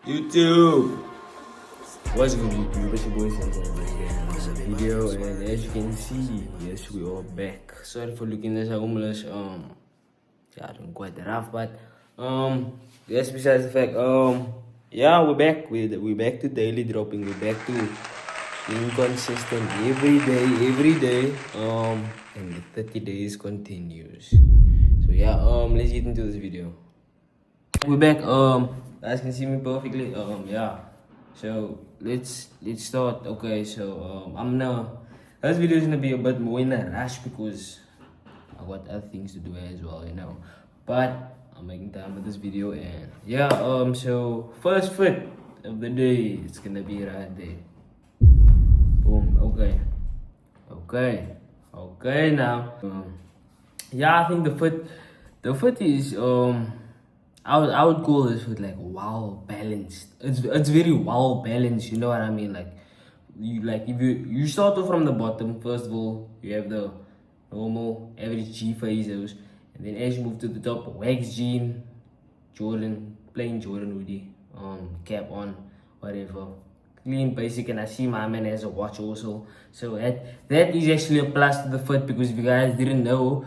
YouTube. What's good, YouTube? It's your boy Sanjay another video, and as you can see, yes, we are back. Sorry for looking this homeless. Yeah, I don't quite rough, but yes. Besides the fact, yeah, we're back. We're back to daily dropping. We're back to being consistent every day. And the 30 days continues. So yeah, let's get into this video. We're back. Guys can see me perfectly. Yeah. So let's start. Okay. So I'm gonna. This video is gonna be a bit more in a rush because I got other things to do as well, you know. But I'm making time for this video, and yeah. So first foot of the day, it's gonna be right there. Boom. Okay. Okay. Okay. Now. Yeah. I think the foot is I would call this foot like well balanced. It's very well balanced. You know what I mean? Like if you start off from the bottom. First of all, you have the normal average G phasos, and then as you move to the top, wax jean, Jordan, plain Jordan hoodie, cap on, whatever. Clean basic, and I see my man has a watch also. So that is actually a plus to the foot, because if you guys didn't know,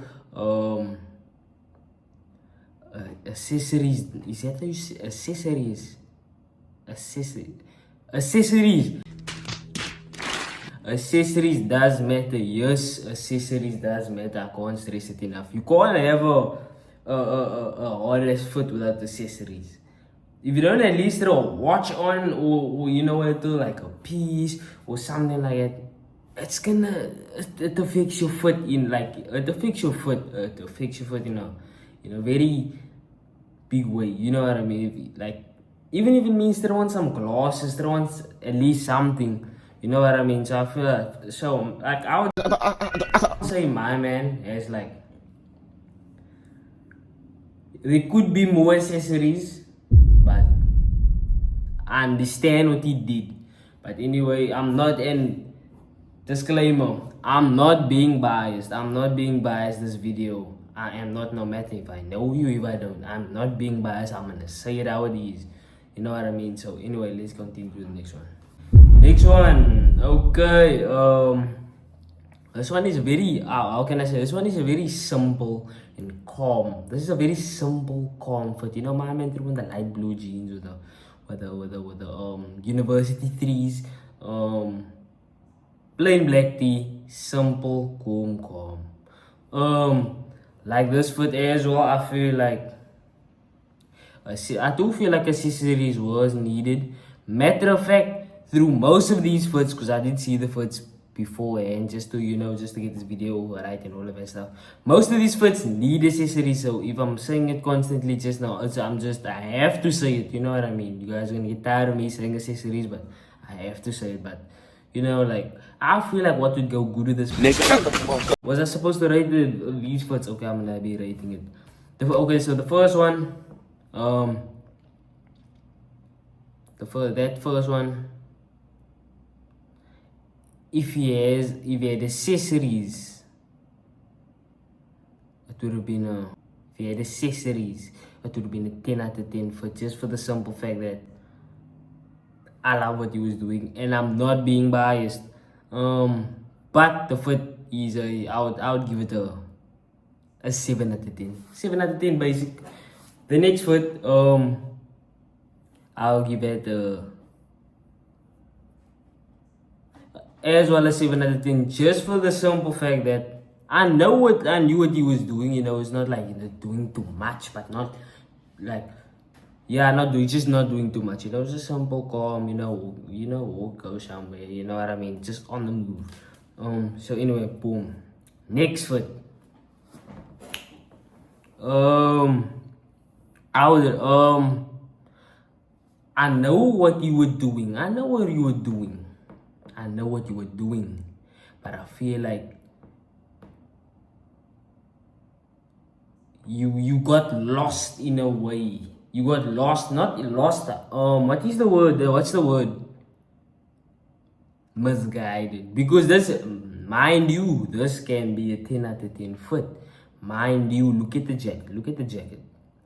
accessories, is that how you say accessories? Accessories. Accessories does matter. Yes, accessories does matter. I can't stress it enough. You can't have a honest foot without accessories. If you don't at least throw a watch on, or you know what, like a piece or something like that, it's gonna it affects your foot in like it affects your foot in a very big way. You know what I mean? Like even if it means throw on some glasses, throw on at least something. You know what I mean? So I feel like I would say my man has like there could be more accessories, but I understand what he did. But anyway, I'm not in disclaimer. I'm not being biased. I'm not being biased this video. I am not, no matter if I know you, if I don't. I'm not being biased. I'm gonna say it how it is. You know what I mean? So anyway, let's continue to the next one. Next one. Okay. This one is very how can I say, this one is a very simple and calm. This is a very simple calm fit. You know, my man threw in the light blue jeans with the university threes, plain black tee, simple, calm. Like this fit as well, I feel like I do feel like accessories was needed. Matter of fact, through most of these fits, because I did see the fits beforehand, just to get this video right and all of that stuff. Most of these fits need accessories, so if I'm saying it constantly just now, I have to say it. You know what I mean? You guys are gonna get tired of me saying accessories, but I have to say it. But you know, like I feel like what would go good with this fit. Was I supposed to rate these fits? Okay, I'm gonna be rating it. Okay, so the first one. That first one, if he had accessories, it would have been a. If he had accessories, it would have been a 10 out of 10 for just for the simple fact that I love what he was doing, and I'm not being biased. But the foot is I would give it a 7 out of 10. 7 out of 10 basic. The next foot, I'll give it as well as 7 out of 10, just for the simple fact that I knew what he was doing. You know, it's not like doing too much, but not like just not doing too much. You know, just simple, calm. Walk, go somewhere. You know what I mean? Just on the move. So anyway, boom. Next foot. I know what you were doing. I know what you were doing. But I feel like you got lost in a way. You got lost, not lost. What is the word? What's the word? Misguided. Because mind you, this can be a 10 out of 10 foot. Mind you, look at the jacket.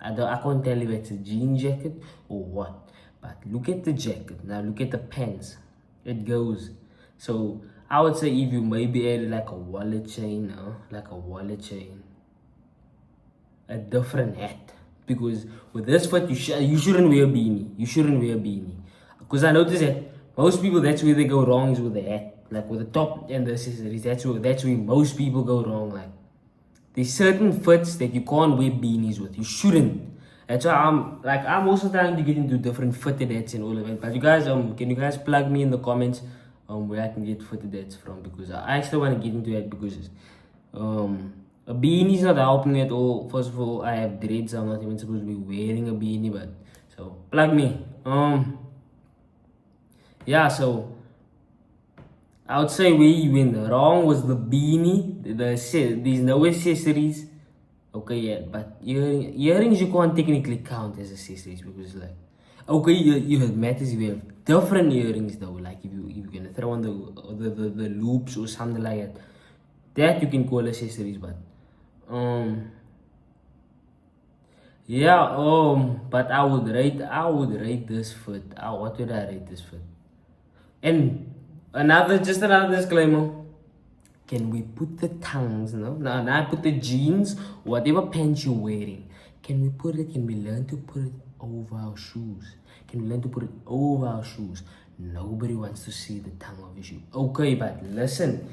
I can't tell if it's a jean jacket or what. But look at the jacket. Now look at the pants. It goes. So I would say if you maybe add like a wallet chain, a different hat. Because with this fit, you shouldn't wear a beanie. You shouldn't wear a beanie. Because I noticed that most people, that's where they go wrong, is with the hat. Like with the top and the accessories. That's where most people go wrong. Like there's certain fits that you can't wear beanies with. You shouldn't. That's why I'm also trying to get into different fitted hats and all of it. But you guys, can you guys plug me in the comments where I can get fitted hats from? Because I actually want to get into that because a beanie is not helping at all. First of all, I have dreads. I'm not even supposed to be wearing a beanie, but so plug me. Yeah, so I would say where you went wrong was the beanie. There's no accessories. Okay, yeah, but earrings you can't technically count as accessories because like, okay, it matters if you have different earrings though. Like if you're gonna throw on the loops or something like that you can call accessories. But yeah, but I would rate this fit. What would I rate this fit? And another disclaimer. Can we put the tongues, no? Now I put the jeans, whatever pants you're wearing. Can we learn to put it over our shoes? Can we learn to put it over our shoes? Nobody wants to see the tongue of your shoe. Okay, but listen,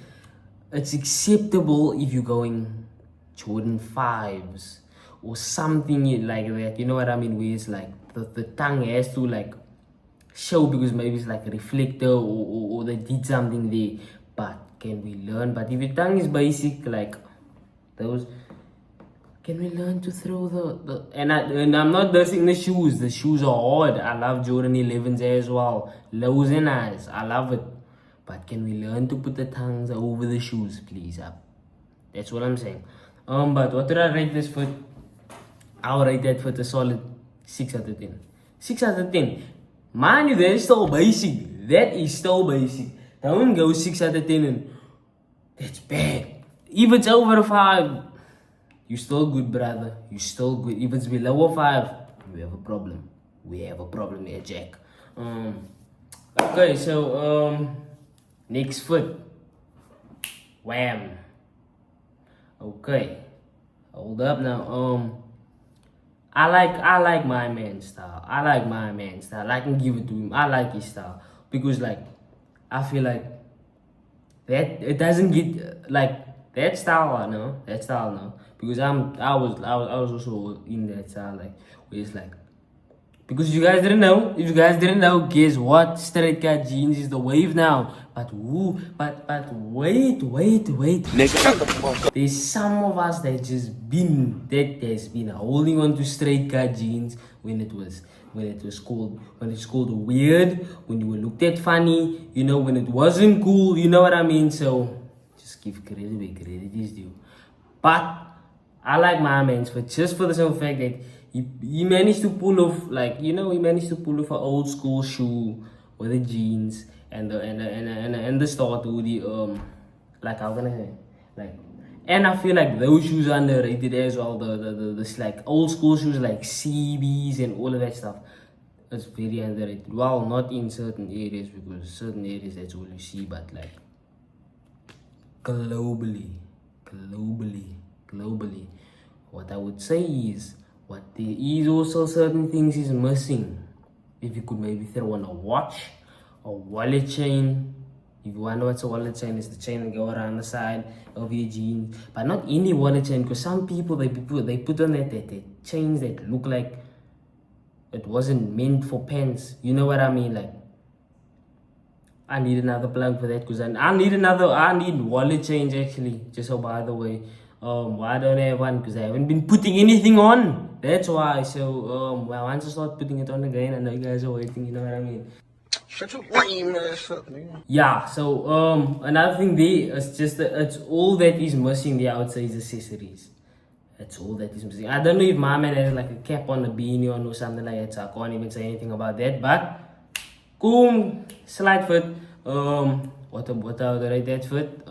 it's acceptable if you're going Jordan 5s or something like that. You know what I mean? Where it's like the tongue has to like show because maybe it's like a reflector or they did something there. But can we learn? But if your tongue is basic, like those, can we learn to throw the and I'm not dissing the shoes. The shoes are hard. I love Jordan 11s as well. Lows and highs. I love it. But can we learn to put the tongues over the shoes, please? That's what I'm saying. But what did I rate this foot? I'll rate that foot a solid 6 out of 10. 6 out of 10. Mind you, that is still basic. That is still basic. Don't go 6 out of 10 and that's bad. If it's over a 5, you're still good, brother. You're still good. If it's below a 5, we have a problem. We have a problem here, Jack. Okay, so next foot. Wham. Okay. Hold up now. I like my man's style. I can give it to him. I like his style. Because like I feel like that it doesn't get like that style no. Because I was also in that style like where it's like, because if you guys didn't know, guess what? Straight cut jeans is the wave now. But wait. Nigga, there's some of us that has been holding on to straight cut jeans when it's called weird, when you were looked at funny, you know, when it wasn't cool, you know what I mean? So just give credit where credit is due. But I like my man's for just for the simple fact that he managed to pull off, like, you know, an old school shoe with the jeans and the start with the like, how can I say, like, and I feel like those shoes are underrated as well. The like old school shoes like CBs and all of that stuff. It's very underrated. Well, not in certain areas, because certain areas that's all you see, but like globally, what I would say is, what there is also certain things is missing. If you could maybe throw on a watch, a wallet chain. If you wonder what's a wallet chain, it's the chain that go around the side of your jeans. But not any wallet chain, because some people they put on that chains that look like it wasn't meant for pants. You know what I mean? Like, I need another plug for that, because I need wallet chains actually. Just so by the way, why don't I have one? Because I haven't been putting anything on. That's why. So once I start putting it on again, I know you guys are waiting. You know what I mean? Shut your lame ass up, nigga. Yeah. So another thing there is just it's all that is missing there. I would say is accessories. That's all that is missing. I don't know if my man has like a cap on, a beanie on, or something like that. So I can't even say anything about that. But cool, slight foot. What I would rate that foot?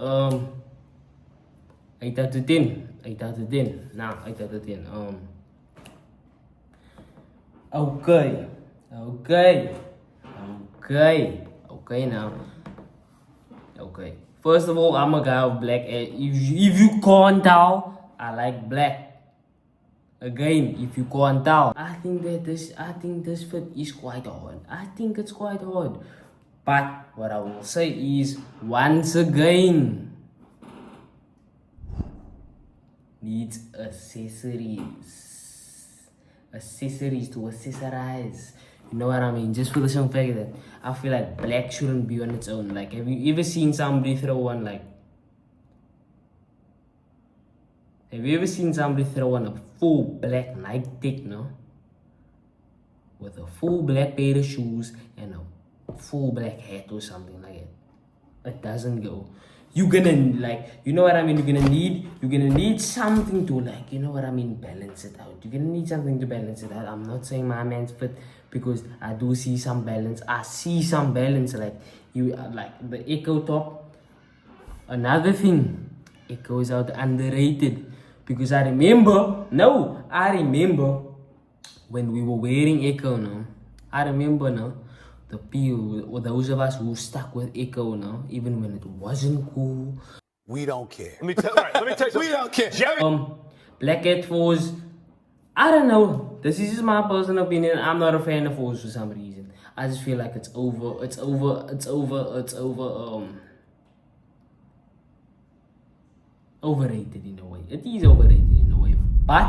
8 out of 10. 8 out of 10. Nah, 8 out of 10. Okay. Okay. Okay now. Okay. First of all, I'm a guy of black. If you can't tell, I like black. Again, if you can't tell, I think this fit is quite hard. I think it's quite hard. But what I will say is, once again, needs accessories to accessorize. You know what I mean? Just for the simple fact that I feel like black shouldn't be on its own. Like, have you ever seen somebody throw on like? Have you ever seen somebody throw on a full black Nike Tech, no? With a full black pair of shoes and a full black hat or something like that. It doesn't go. You're gonna like, you know what I mean? You're gonna need something to like, you know what I mean, balance it out. You're gonna need something to balance it out. I'm not saying my man's fit because I do see some balance. I see some balance, like you like the Echo top. Another thing, Echo is out underrated because I remember when we were wearing Echo now. I remember now. The people, or those of us who stuck with Echo now, even when it wasn't cool. We don't care. Let me tell you, we don't care. Black Hat Force, I don't know. This is just my personal opinion. I'm not a fan of Force for some reason. I just feel like it's overrated in a way. It is overrated in a way. But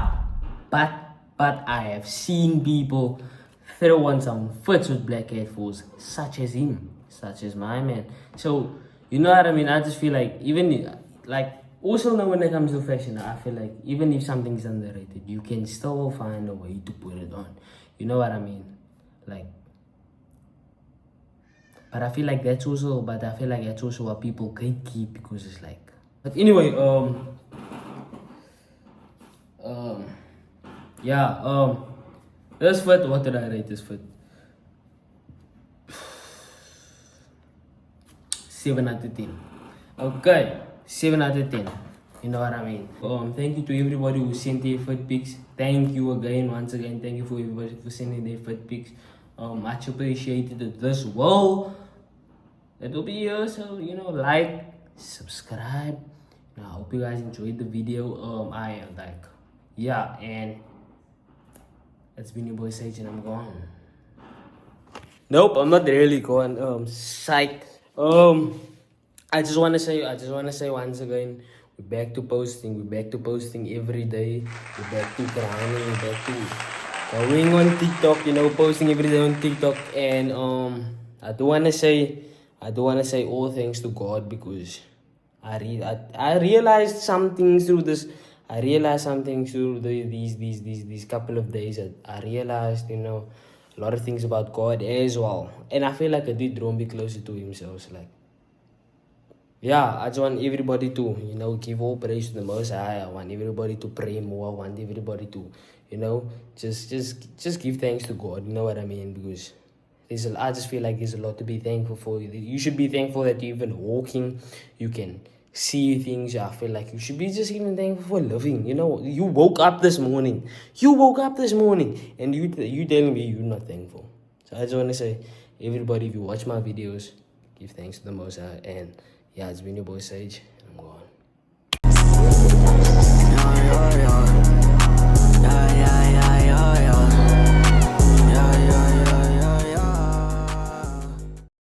I have seen people throw on some fits with Black Hat Force, such as him, such as my man. So, you know what I mean? I just feel like, even, like, also now when it comes to fashion, I feel like, even if something is underrated, you can still find a way to put it on. You know what I mean? Like, but I feel like that's also what people gatekeep, because it's like, but anyway, this fit, what did I rate this fit? 7 out of 10. Okay, 7 out of 10. You know what I mean? Thank you to everybody who sent their fit pics. Thank you again, once again. Thank you for everybody for sending their fit pics. Much appreciated. This will it'll be here, so you know, like, subscribe. Now, I hope you guys enjoyed the video. I like, yeah, and it's been your boy Sage, and I'm gone. Nope, I'm not really gone. Psych. I just wanna say once again, we're back to posting. We're back to posting every day. We're back to grinding. We're back to going on TikTok. You know, posting every day on TikTok. And I do wanna say all thanks to God, because I realized some things through this. I realized something through these couple of days. I realized, you know, a lot of things about God as well. And I feel like I did draw me closer to Him. So it's like, yeah, I just want everybody to, you know, give all praise to the Most High. I want everybody to pray more. I want everybody to, you know, just give thanks to God. You know what I mean? Because I just feel like there's a lot to be thankful for. You should be thankful that you're even walking. You can see things. I feel like you should be just even thankful for living. You know, you woke up this morning, and you telling me you're not thankful. So I just want to say, everybody, if you watch my videos, give thanks to the Most High. And yeah, it's been your boy Sage. I'm gone. Yeah.